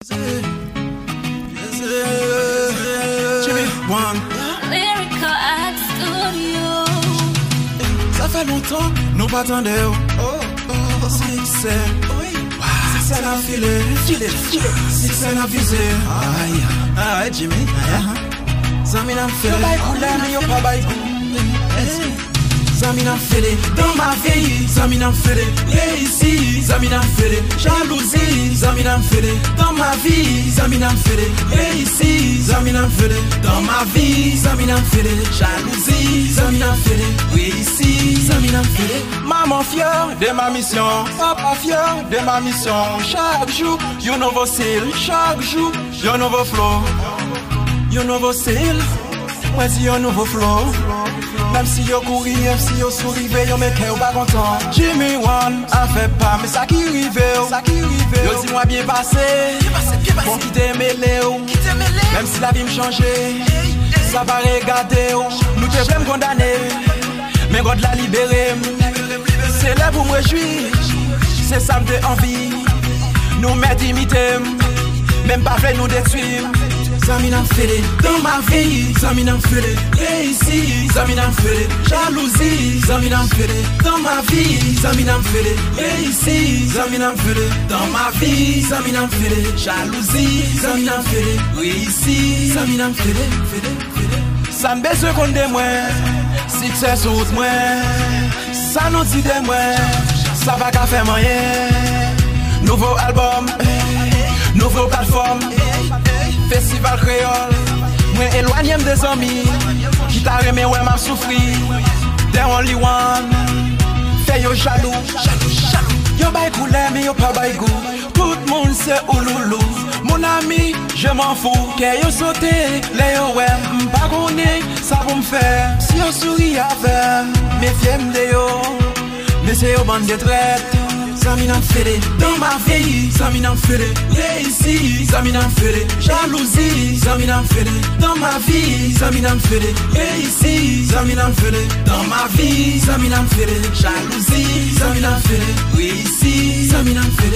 Jimmy One. Lyrical Art Studio. Ça fait longtemps, nous pas attendons. C'est la filet. C'est la visée. Aïe, Jimmy. Zami n'a fait. Yo pas coulé, mais yo pas baïkou. Zami n'a fait dans ma vie, Zami n'a fait ici, Zami n'a fait jalousie, Zami n'a fait dans ma vie, Zami n'a fait ici, Zami n'a fait dans ma vie, Zami n'a fait jalousie, Zami n'a fait oui ici, Zami n'a fait. Maman fière de ma mission, papa fier de ma mission. Chaque jour, you nouveau style, chaque jour, you nouveau flow, you nouveau style, moi si un nouveau flow. Même si yo couri, même si yo souris, yo me kè ou pas content. Jimmy One a fait pas, mais ça qui rive, yo dis moi bien passé, bon qui t'aime même si la vie me changeait, ça va regarder, nous te voulons condamner, mais God l'a libéré, c'est là pour me réjouir, c'est ça me fait envie, nous mettre imiter, même pas fait nous détruire. Zami n'a fait dans ma vie, Zami n'a fait ici, Zami n'a fait jalousie, Zami n'a fait dans ma vie, Zami n'a fait ici, Zami n'a fait dans ma vie, Zami n'a fait jalousie, Zami n'a fait oui ici, Zami n'a fait. Ça me besoin qu'on de moi, si c'est sur moi, ça nous dit de moi, ça va qu'à faire moyen. Nouveau album, nouveau plateforme. Festival créole, moi éloigné des amis, qui t'a remis ouais m'a souffri. The only one, fait yo jaloux, yo bay coulé mais yo pas bay goût. Tout le monde c'est ouloulou, mon ami, je m'en fous. Que yo sauté, les yo ouais, m'pas connaît, ça va me faire. Si yo sourit avec, méfiez-moi de yo, mais c'est yo bande de traite. Zami n'a fait dans ma vie, Zami n'a fait ici, Zami n'a fait jalousie, Zami n'a fait dans ma vie, Zami n'a fait ici, Zami n'a fait dans ma vie, Zami n'a fait jalousie, Zami n'a fait oui ici, Zami n'a fait